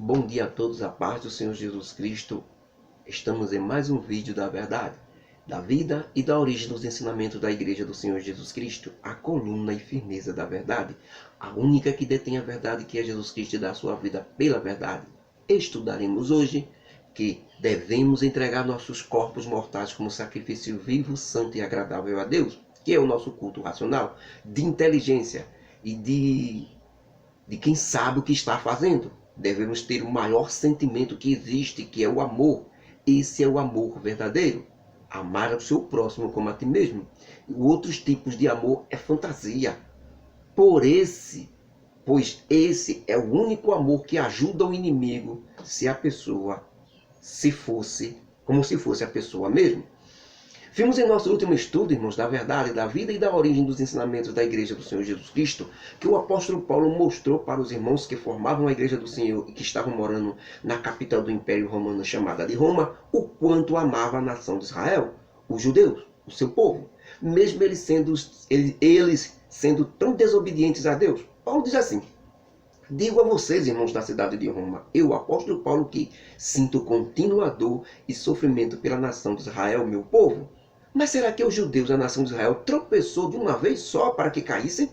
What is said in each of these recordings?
Bom dia a todos, a paz do Senhor Jesus Cristo. Estamos em mais um vídeo da verdade, da vida e da origem dos ensinamentos da Igreja do Senhor Jesus Cristo, a coluna e firmeza da verdade, a única que detém a verdade, que é Jesus Cristo, e dá sua vida pela verdade. Estudaremos hoje que devemos entregar nossos corpos mortais como sacrifício vivo, santo e agradável a Deus, que é o nosso culto racional, de inteligência e de quem sabe o que está fazendo. Devemos ter o maior sentimento que existe, que é o amor. Esse é o amor verdadeiro. Amar o seu próximo como a ti mesmo. Outros tipos de amor é fantasia. Pois esse é o único amor que ajuda o inimigo, como se fosse a pessoa mesmo. Vimos em nosso último estudo, irmãos, da verdade, da vida e da origem dos ensinamentos da Igreja do Senhor Jesus Cristo, que o apóstolo Paulo mostrou para os irmãos que formavam a Igreja do Senhor e que estavam morando na capital do Império Romano, chamada de Roma, o quanto amava a nação de Israel, os judeus, o seu povo, mesmo eles sendo tão desobedientes a Deus. Paulo diz assim: digo a vocês, irmãos da cidade de Roma, eu, apóstolo Paulo, que sinto contínua dor e sofrimento pela nação de Israel, meu povo. Mas será que os judeus, a nação de Israel, tropeçou de uma vez só para que caíssem?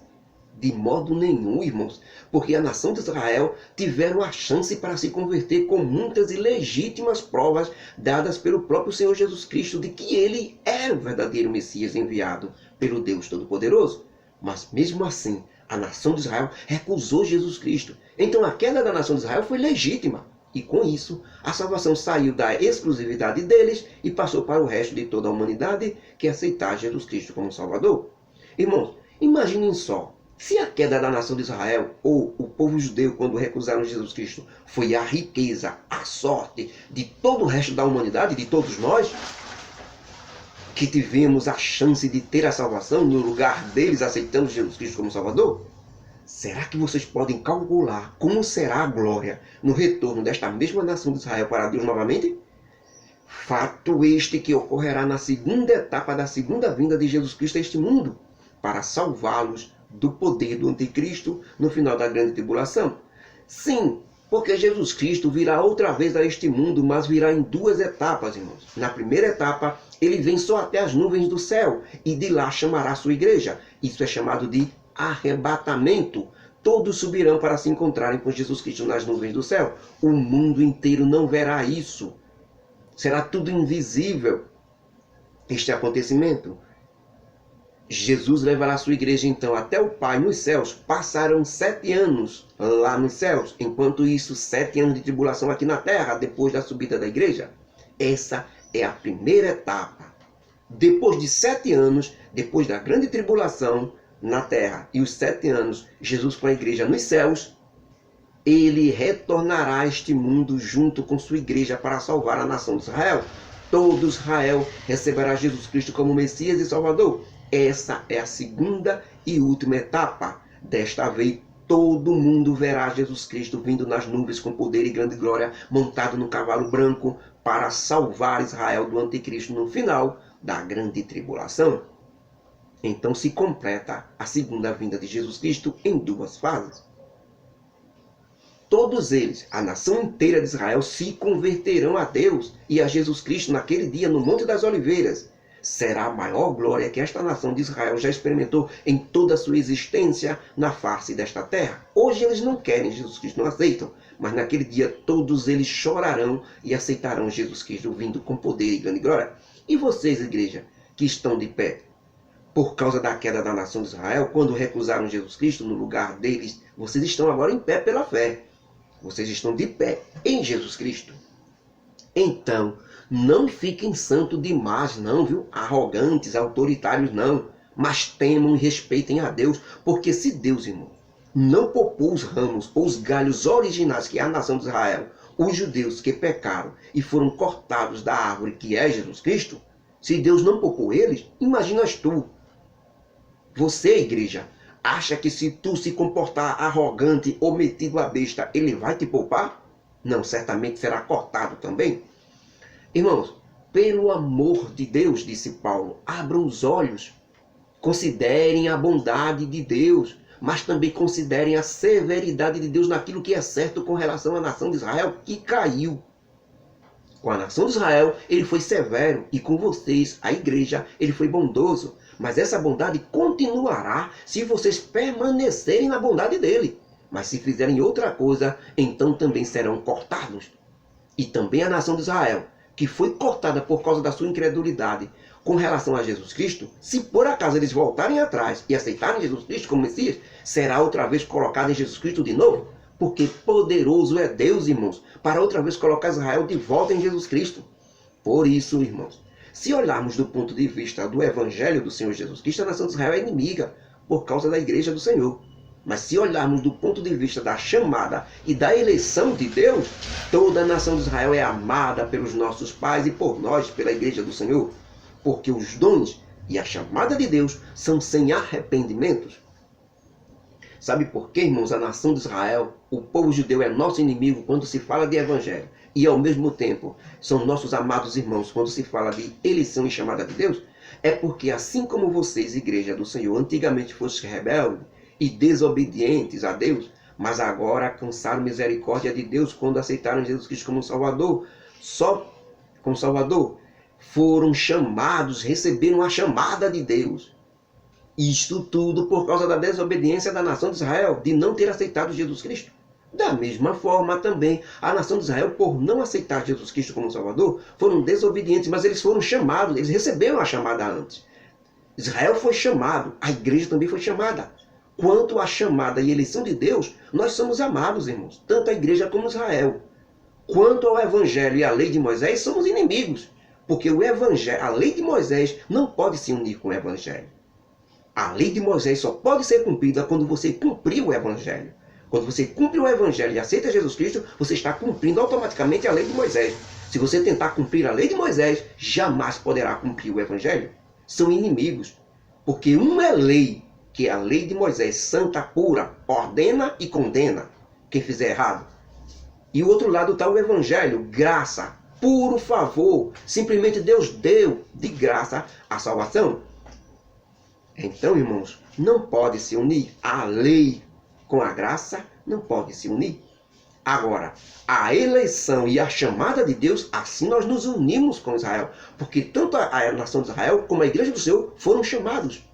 De modo nenhum, irmãos, porque a nação de Israel tiveram a chance para se converter com muitas e legítimas provas dadas pelo próprio Senhor Jesus Cristo de que ele é o verdadeiro Messias enviado pelo Deus Todo-Poderoso. Mas mesmo assim, a nação de Israel recusou Jesus Cristo. Então a queda da nação de Israel foi legítima. E com isso, a salvação saiu da exclusividade deles e passou para o resto de toda a humanidade que aceitar Jesus Cristo como Salvador. Irmãos, imaginem só, se a queda da nação de Israel, ou o povo judeu quando recusaram Jesus Cristo, foi a riqueza, a sorte de todo o resto da humanidade, de todos nós, que tivemos a chance de ter a salvação no lugar deles, aceitando Jesus Cristo como Salvador? Será que vocês podem calcular como será a glória no retorno desta mesma nação de Israel para Deus novamente? Fato este que ocorrerá na segunda etapa da segunda vinda de Jesus Cristo a este mundo, para salvá-los do poder do anticristo no final da grande tribulação. Sim, porque Jesus Cristo virá outra vez a este mundo, mas virá em duas etapas, irmãos. Na primeira etapa, ele vem só até as nuvens do céu, e de lá chamará a sua igreja. Isso é chamado de arrebatamento. Todos subirão para se encontrarem com Jesus Cristo nas nuvens do céu. O mundo inteiro não verá isso. Será tudo invisível, este acontecimento. Jesus levará a sua igreja então até o Pai nos céus. Passarão 7 anos lá nos céus. Enquanto isso, 7 anos de tribulação aqui na terra, depois da subida da igreja. Essa é a primeira etapa. Depois de 7 anos, depois da grande tribulação na terra e os 7 anos, Jesus com a igreja nos céus, ele retornará a este mundo junto com sua igreja para salvar a nação de Israel. Todo Israel receberá Jesus Cristo como Messias e Salvador. Essa é a segunda e última etapa. Desta vez, todo mundo verá Jesus Cristo vindo nas nuvens com poder e grande glória, montado no cavalo branco, para salvar Israel do anticristo no final da grande tribulação. Então se completa a segunda vinda de Jesus Cristo em duas fases. Todos eles, a nação inteira de Israel, se converterão a Deus e a Jesus Cristo naquele dia no Monte das Oliveiras. Será a maior glória que esta nação de Israel já experimentou em toda a sua existência na face desta terra. Hoje eles não querem Jesus Cristo, não aceitam, mas naquele dia todos eles chorarão e aceitarão Jesus Cristo vindo com poder e grande glória. E vocês, igreja, que estão de pé, por causa da queda da nação de Israel, quando recusaram Jesus Cristo no lugar deles, vocês estão agora em pé pela fé. Vocês estão de pé em Jesus Cristo. Então, não fiquem santos demais, não, viu? Arrogantes, autoritários, não. Mas temam e respeitem a Deus, porque se Deus, irmão, não poupou os ramos ou os galhos originais que é a nação de Israel, os judeus que pecaram e foram cortados da árvore que é Jesus Cristo, se Deus não poupou eles, imaginas tu. Você, igreja, acha que se tu se comportar arrogante ou metido a besta, ele vai te poupar? Não, certamente será cortado também. Irmãos, pelo amor de Deus, disse Paulo, abram os olhos, considerem a bondade de Deus, mas também considerem a severidade de Deus naquilo que é certo com relação à nação de Israel que caiu. Com a nação de Israel, ele foi severo, e com vocês, a igreja, ele foi bondoso. Mas essa bondade continuará se vocês permanecerem na bondade dele. Mas se fizerem outra coisa, então também serão cortados. E também a nação de Israel, que foi cortada por causa da sua incredulidade com relação a Jesus Cristo, se por acaso eles voltarem atrás e aceitarem Jesus Cristo como Messias, será outra vez colocado em Jesus Cristo de novo. Porque poderoso é Deus, irmãos, para outra vez colocar Israel de volta em Jesus Cristo. Por isso, irmãos, se olharmos do ponto de vista do Evangelho do Senhor Jesus Cristo, a nação de Israel é inimiga por causa da igreja do Senhor. Mas se olharmos do ponto de vista da chamada e da eleição de Deus, toda a nação de Israel é amada pelos nossos pais e por nós, pela igreja do Senhor. Porque os dons e a chamada de Deus são sem arrependimentos. Sabe por que, irmãos, a nação de Israel, o povo judeu é nosso inimigo quando se fala de evangelho, e ao mesmo tempo são nossos amados irmãos quando se fala de eleição e chamada de Deus? É porque assim como vocês, igreja do Senhor, antigamente fossem rebeldes e desobedientes a Deus, mas agora alcançaram misericórdia de Deus quando aceitaram Jesus Cristo como Salvador, foram chamados, receberam a chamada de Deus. Isto tudo por causa da desobediência da nação de Israel, de não ter aceitado Jesus Cristo. Da mesma forma também, a nação de Israel, por não aceitar Jesus Cristo como Salvador, foram desobedientes, mas eles foram chamados, eles receberam a chamada antes. Israel foi chamado, a igreja também foi chamada. Quanto à chamada e eleição de Deus, nós somos amados, irmãos, tanto a igreja como Israel. Quanto ao evangelho e à lei de Moisés, somos inimigos, porque o evangelho, a lei de Moisés não pode se unir com o evangelho. A lei de Moisés só pode ser cumprida quando você cumprir o evangelho. Quando você cumpre o evangelho e aceita Jesus Cristo, você está cumprindo automaticamente a lei de Moisés. Se você tentar cumprir a lei de Moisés, jamais poderá cumprir o evangelho. São inimigos, porque uma é lei, que é a lei de Moisés, santa, pura, ordena e condena quem fizer errado. E o outro lado está o evangelho, graça, puro favor. Simplesmente Deus deu de graça a salvação. Então, irmãos, não pode se unir. A lei com a graça não pode se unir. Agora, a eleição e a chamada de Deus, assim nós nos unimos com Israel. Porque tanto a nação de Israel como a igreja do Senhor foram chamados.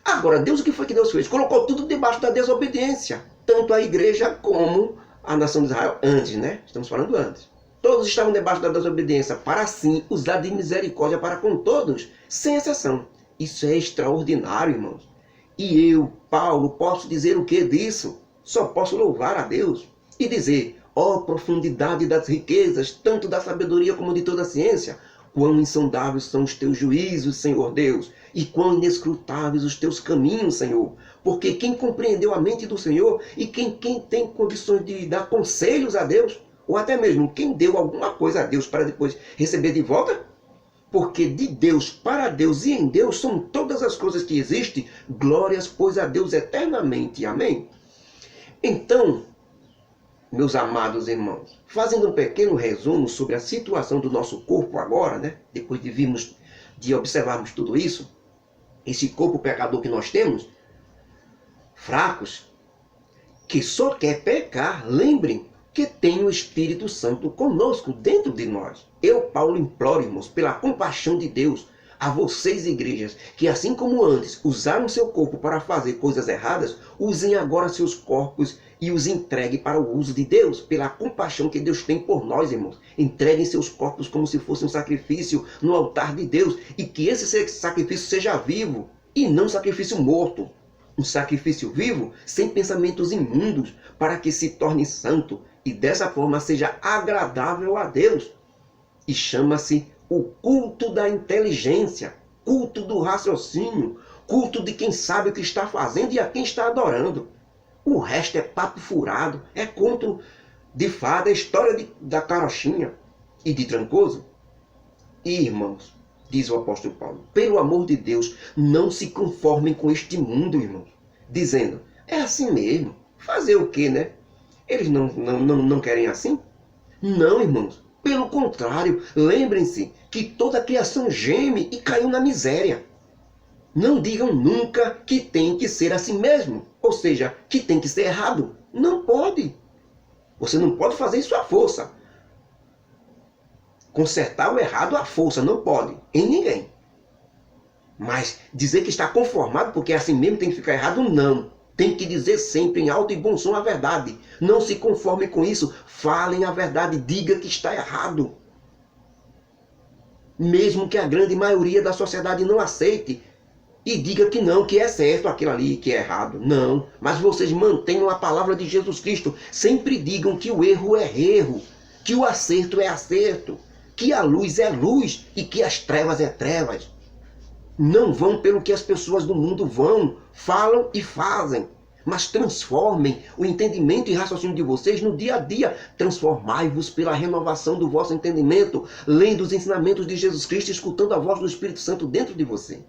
Agora, Deus, o que foi que Deus fez? Colocou tudo debaixo da desobediência. Tanto a igreja como a nação de Israel. Antes, né? Estamos falando antes. Todos estavam debaixo da desobediência, para assim usar de misericórdia para com todos, sem exceção. Isso é extraordinário, irmãos. E eu, Paulo, posso dizer o que disso? Só posso louvar a Deus e dizer: ó profundidade das riquezas, tanto da sabedoria como de toda a ciência, quão insondáveis são os teus juízos, Senhor Deus, e quão inescrutáveis os teus caminhos, Senhor. Porque quem compreendeu a mente do Senhor e quem tem condições de dar conselhos a Deus, ou até mesmo quem deu alguma coisa a Deus para depois receber de volta? Porque de Deus, para Deus e em Deus são todas as coisas que existem. Glórias, pois, a Deus eternamente. Amém? Então, meus amados irmãos, fazendo um pequeno resumo sobre a situação do nosso corpo agora, né? Depois de observarmos tudo isso, esse corpo pecador que nós temos, fracos, que só quer pecar, lembrem que tem o Espírito Santo conosco, dentro de nós. Eu, Paulo, imploro, irmãos, pela compaixão de Deus, a vocês, igrejas, que assim como antes usaram seu corpo para fazer coisas erradas, usem agora seus corpos e os entreguem para o uso de Deus, pela compaixão que Deus tem por nós, irmãos. Entreguem seus corpos como se fosse um sacrifício no altar de Deus, e que esse sacrifício seja vivo e não sacrifício morto. Um sacrifício vivo, sem pensamentos imundos, para que se torne santo e dessa forma seja agradável a Deus. E chama-se o culto da inteligência, culto do raciocínio, culto de quem sabe o que está fazendo e a quem está adorando. O resto é papo furado, é conto de fada, é história da carochinha e de Trancoso. E, irmãos, diz o apóstolo Paulo, pelo amor de Deus, não se conformem com este mundo, irmãos. Dizendo, é assim mesmo, fazer o quê, né? Eles não querem assim? Não, irmãos. Pelo contrário, lembrem-se que toda a criação geme e caiu na miséria. Não digam nunca que tem que ser assim mesmo. Ou seja, que tem que ser errado. Não pode. Você não pode fazer isso à força. Consertar o errado à força. Não pode. Em ninguém. Mas dizer que está conformado porque assim mesmo tem que ficar errado, não. Tem que dizer sempre em alto e bom som a verdade. Não se conforme com isso. Falem a verdade. Diga que está errado. Mesmo que a grande maioria da sociedade não aceite. E diga que não, que é certo aquilo ali, que é errado. Não, mas vocês mantenham a palavra de Jesus Cristo. Sempre digam que o erro é erro, que o acerto é acerto, que a luz é luz e que as trevas é trevas. Não vão pelo que as pessoas do mundo vão, falam e fazem. Mas transformem o entendimento e raciocínio de vocês no dia a dia. Transformai-vos pela renovação do vosso entendimento, lendo os ensinamentos de Jesus Cristo, escutando a voz do Espírito Santo dentro de você.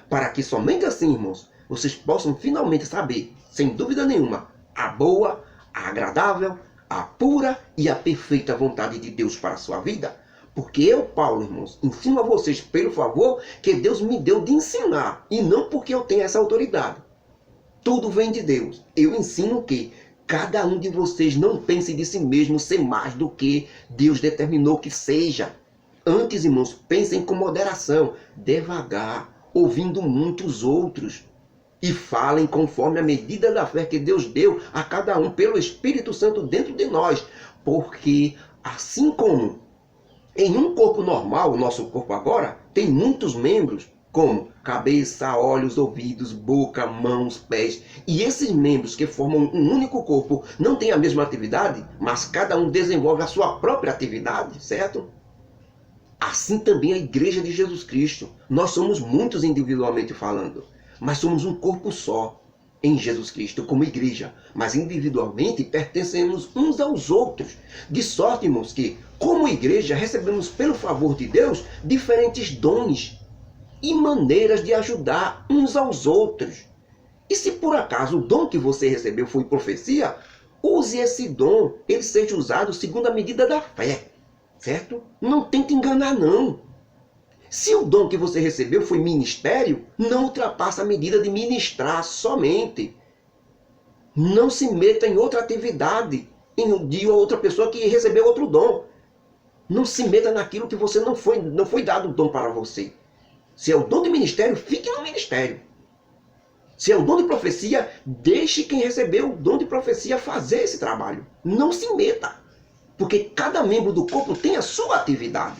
Para que somente assim, irmãos, vocês possam finalmente saber, sem dúvida nenhuma, a boa, a agradável, a pura e a perfeita vontade de Deus para a sua vida. Porque eu, Paulo, irmãos, ensino a vocês pelo favor que Deus me deu de ensinar, e não porque eu tenho essa autoridade. Tudo vem de Deus. Eu ensino que cada um de vocês não pense de si mesmo ser mais do que Deus determinou que seja. Antes, irmãos, pensem com moderação, devagar, ouvindo muitos outros. E falem conforme a medida da fé que Deus deu a cada um pelo Espírito Santo dentro de nós. Porque assim como em um corpo normal, o nosso corpo agora, tem muitos membros, como cabeça, olhos, ouvidos, boca, mãos, pés. E esses membros que formam um único corpo não têm a mesma atividade, mas cada um desenvolve a sua própria atividade, certo? Assim também a igreja de Jesus Cristo. Nós somos muitos individualmente falando, mas somos um corpo só em Jesus Cristo como igreja. Mas individualmente pertencemos uns aos outros. De sorte, irmãos, que como igreja recebemos pelo favor de Deus diferentes dons e maneiras de ajudar uns aos outros. E se por acaso o dom que você recebeu foi profecia, use esse dom, ele seja usado segundo a medida da fé. Certo? Não tente enganar, não. Se o dom que você recebeu foi ministério, não ultrapasse a medida de ministrar somente. Não se meta em outra atividade de outra pessoa que recebeu outro dom. Não se meta naquilo que você não foi dado o dom para você. Se é o dom de ministério, fique no ministério. Se é o dom de profecia, deixe quem recebeu o dom de profecia fazer esse trabalho. Não se meta. Porque cada membro do corpo tem a sua atividade.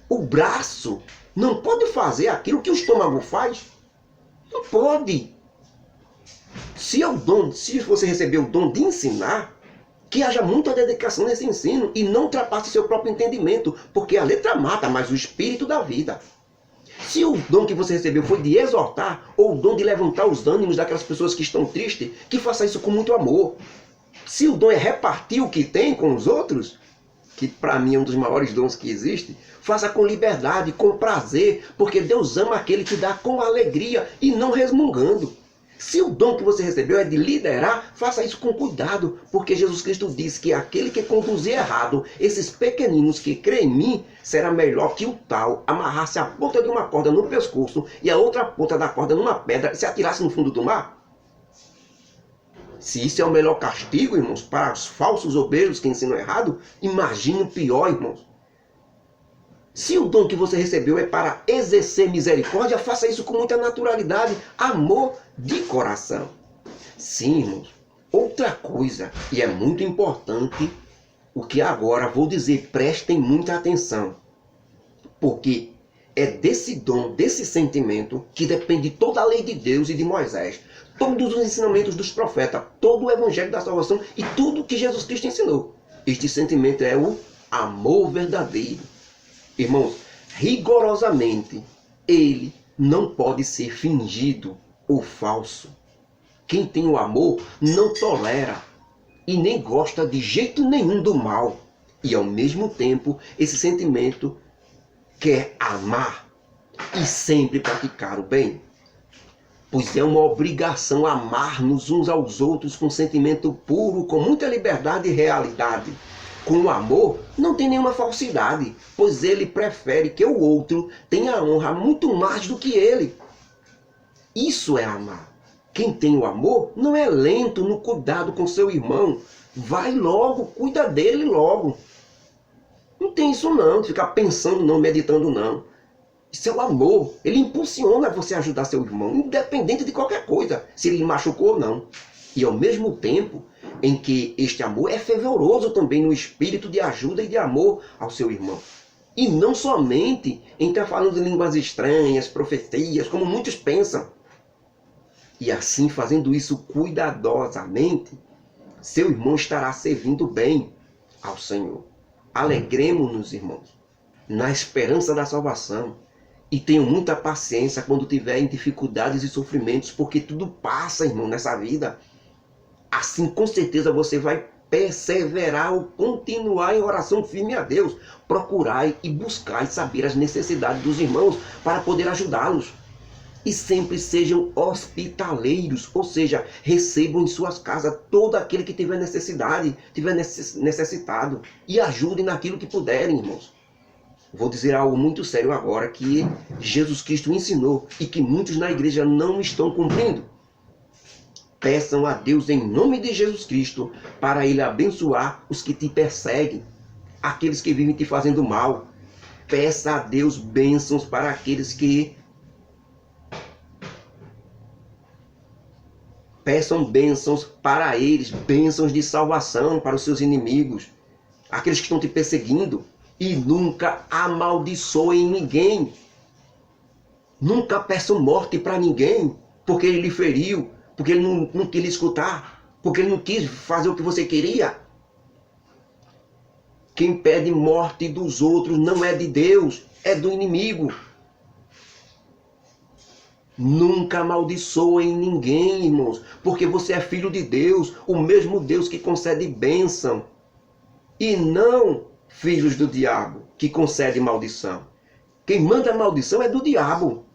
O braço não pode fazer aquilo que o estômago faz. Não pode. Se você recebeu o dom de ensinar, que haja muita dedicação nesse ensino e não ultrapasse seu próprio entendimento, porque a letra mata, mas o espírito dá vida. Se o dom que você recebeu foi de exortar, ou o dom de levantar os ânimos daquelas pessoas que estão tristes, que faça isso com muito amor. Se o dom é repartir o que tem com os outros, que para mim é um dos maiores dons que existe, faça com liberdade, com prazer, porque Deus ama aquele que dá com alegria e não resmungando. Se o dom que você recebeu é de liderar, faça isso com cuidado, porque Jesus Cristo diz que aquele que conduzir errado, esses pequeninos que creem em mim, será melhor que o tal amarrasse a ponta de uma corda no pescoço e a outra ponta da corda numa pedra e se atirasse no fundo do mar. Se isso é o melhor castigo, irmãos, para os falsos obreiros que ensinam errado, imagine o pior, irmãos. Se o dom que você recebeu é para exercer misericórdia, faça isso com muita naturalidade, amor de coração. Sim, irmãos. Outra coisa, e é muito importante, o que agora vou dizer, prestem muita atenção. Porque é desse dom, desse sentimento, que depende toda a lei de Deus e de Moisés. Todos os ensinamentos dos profetas, todo o evangelho da salvação e tudo que Jesus Cristo ensinou. Este sentimento é o amor verdadeiro. Irmãos, rigorosamente, ele não pode ser fingido ou falso. Quem tem o amor não tolera e nem gosta de jeito nenhum do mal. E ao mesmo tempo, esse sentimento quer amar e sempre praticar o bem. Pois é uma obrigação amar-nos uns aos outros com sentimento puro, com muita liberdade e realidade. Com o amor não tem nenhuma falsidade, pois ele prefere que o outro tenha honra muito mais do que ele. Isso é amar. Quem tem o amor não é lento no cuidado com seu irmão. Vai logo, cuida dele logo. Não tem isso não, de ficar pensando não, meditando não. Isso é o amor. Ele impulsiona você a ajudar seu irmão, independente de qualquer coisa, se ele machucou ou não. E ao mesmo tempo em que este amor é fervoroso também no espírito de ajuda e de amor ao seu irmão. E não somente em estar falando de línguas estranhas, profecias, como muitos pensam. E assim, fazendo isso cuidadosamente, seu irmão estará servindo bem ao Senhor. Alegremos-nos, irmãos, na esperança da salvação. E tenham muita paciência quando tiverem dificuldades e sofrimentos, porque tudo passa, irmão, nessa vida. Assim, com certeza, você vai perseverar ou continuar em oração firme a Deus. Procurai e buscai saber as necessidades dos irmãos para poder ajudá-los. E sempre sejam hospitaleiros, ou seja, recebam em suas casas todo aquele que tiver necessidade, tiver necessitado. E ajudem naquilo que puderem, irmãos. Vou dizer algo muito sério agora que Jesus Cristo ensinou e que muitos na igreja não estão cumprindo. Peçam a Deus em nome de Jesus Cristo para Ele abençoar os que te perseguem, aqueles que vivem te fazendo mal. Peça a Deus bênçãos para aqueles que... Peçam bênçãos para eles, bênçãos de salvação para os seus inimigos, aqueles que estão te perseguindo. E nunca amaldiçoem ninguém. Nunca peçam morte para ninguém, porque ele lhe feriu, porque ele não quis lhe escutar, porque ele não quis fazer o que você queria. Quem pede morte dos outros não é de Deus, é do inimigo. Nunca amaldiçoem ninguém, irmãos, porque você é filho de Deus, o mesmo Deus que concede bênção. E não filhos do diabo, que concede maldição. Quem manda maldição é do diabo.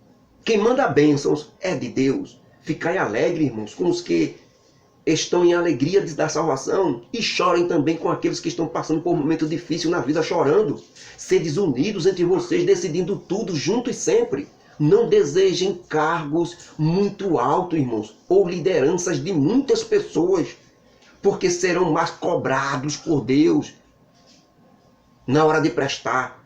Quem manda bênçãos é de Deus. Ficai alegre, irmãos, com os que estão em alegria da salvação. E chorem também com aqueles que estão passando por um momento difícil na vida, chorando. Sedes unidos entre vocês, decidindo tudo juntos sempre. Não desejem cargos muito altos, irmãos, ou lideranças de muitas pessoas, porque serão mais cobrados por Deus na hora de prestar.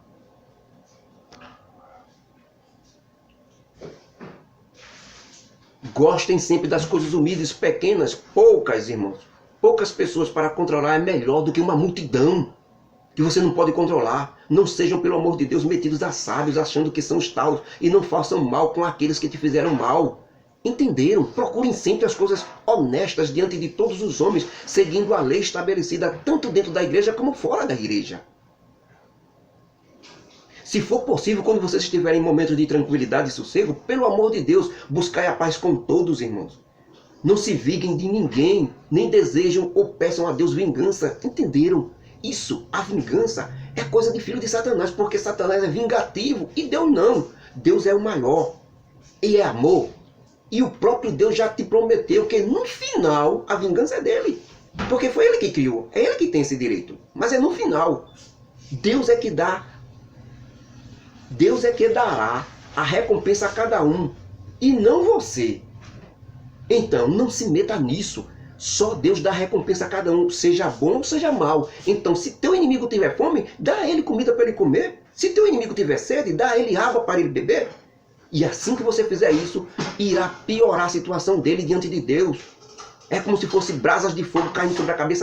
Gostem sempre das coisas humildes, pequenas, poucas, irmãos. Poucas pessoas para controlar é melhor do que uma multidão que você não pode controlar. Não sejam, pelo amor de Deus, metidos a sábios, achando que são os taus, e não façam mal com aqueles que te fizeram mal. Entenderam? Procurem sempre as coisas honestas diante de todos os homens, seguindo a lei estabelecida tanto dentro da igreja como fora da igreja. Se for possível, quando vocês estiverem em momentos de tranquilidade e sossego, pelo amor de Deus, buscai a paz com todos, irmãos. Não se vinguem de ninguém, nem desejam ou peçam a Deus vingança. Entenderam? Isso, a vingança, é coisa de filho de Satanás, porque Satanás é vingativo e Deus não. Deus é o maior e é amor. E o próprio Deus já te prometeu que no final a vingança é dele. Porque foi ele que criou, é ele que tem esse direito. Mas é no final. Deus é que dá. Deus é que dará a recompensa a cada um, e não você. Então, não se meta nisso. Só Deus dá a recompensa a cada um, seja bom ou seja mal. Então, se teu inimigo tiver fome, dá a ele comida para ele comer. Se teu inimigo tiver sede, dá a ele água para ele beber. E assim que você fizer isso, irá piorar a situação dele diante de Deus. É como se fosse brasas de fogo caindo sobre a cabeça